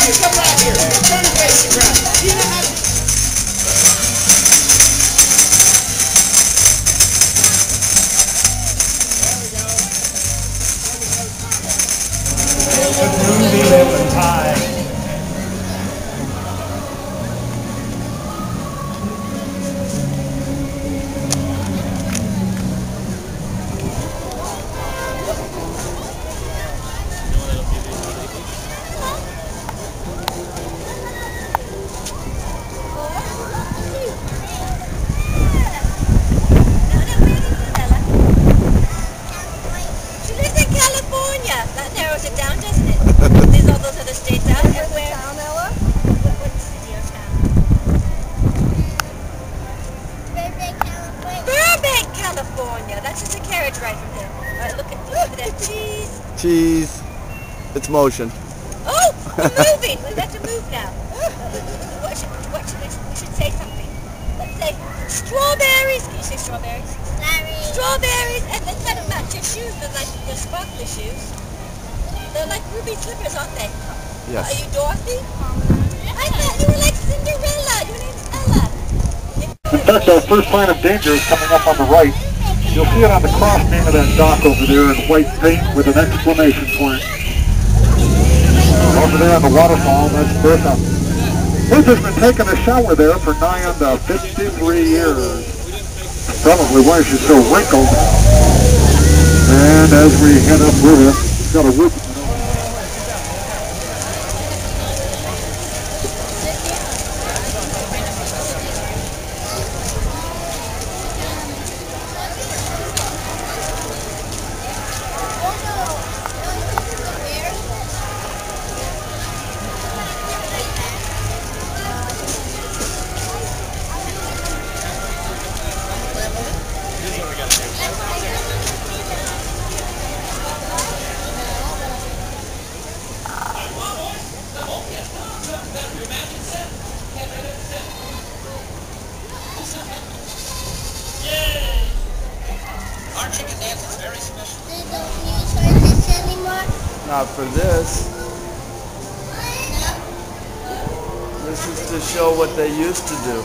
Come around here. Turn and face the ground. Do you know how to... Moving at the time. That narrows it down, doesn't it? There's all those other states out there. Where? Town, Ella? What city or town? Burbank, California. Burbank, California. That's just a carriage ride from here. All right, look at that. Cheese. Cheese. It's motion. Oh, we're moving. We've got to move now. We should say something. Let's say strawberries. Can you say strawberries? Strawberries, and then kind of match your shoes. They're like your sparkly shoes. They're like ruby slippers, aren't they? Yes. Are you Dorothy? I thought you were like Cinderella. Your name's Ella. In fact, our first sign of danger is coming up on the right. You'll see it on the cross name of that dock over there in white paint with an exclamation point. Over there on the waterfall, that's Bertha. Liz has been taking a shower there for nigh on to 53 years. Probably why she's so wrinkled. And as we head up with her, she's got a whoop. Our chicken dance is very special. They don't use this anymore? Not for this. This is to show what they used to do.